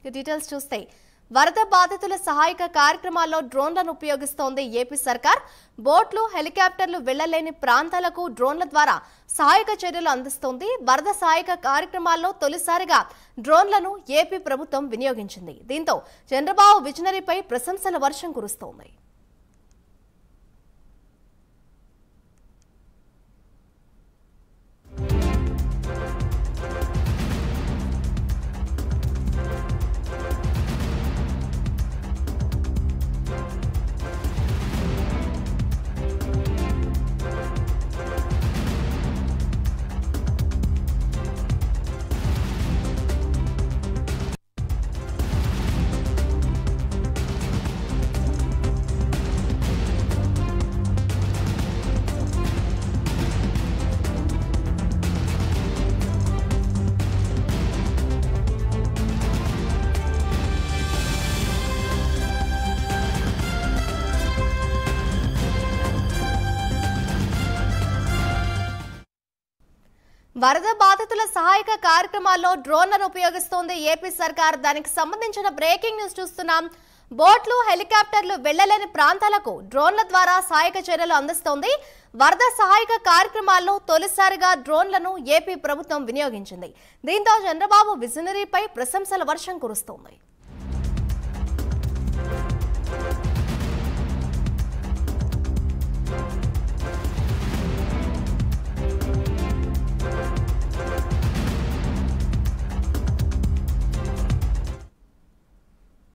Details చూస్తే వరద బాధితుల సహాయక కార్యక్రమాల్లో డ్రోన్లను ఉపయోగిస్తోంది ఏపీ సర్కార్. బోట్లు, హెలికాప్టర్లు వెళ్లలేని ప్రాంతాలకు డ్రోన్ల ద్వారా సహాయక చర్యలు అందిస్తోంది. వరద సహాయక కార్యక్రమాల్లో తొలిసారిగా డ్రోన్లను ఏపీ ప్రభుత్వం వినియోగించింది. దీంతో చంద్రబాబు విజనరీపై ప్రశంసల వర్షం కురుస్తోంది. వరద బాధితుల సహాయక కార్యక్రమాల్లో డ్రోన్లను ఉపయోగిస్తోంది ఏపీ సర్కార్. దానికి సంబంధించిన బ్రేకింగ్ న్యూస్ చూస్తున్నాం. బోట్లు, హెలికాప్టర్లు వెళ్లలేని ప్రాంతాలకు డ్రోన్ల ద్వారా సహాయక చర్యలు అందిస్తోంది. వరద సహాయక కార్యక్రమాల్లో తొలిసారిగా డ్రోన్లను ఏపీ ప్రభుత్వం వినియోగించింది. దీంతో చంద్రబాబు విజనరీపై ప్రశంసల వర్షం కురుస్తోంది.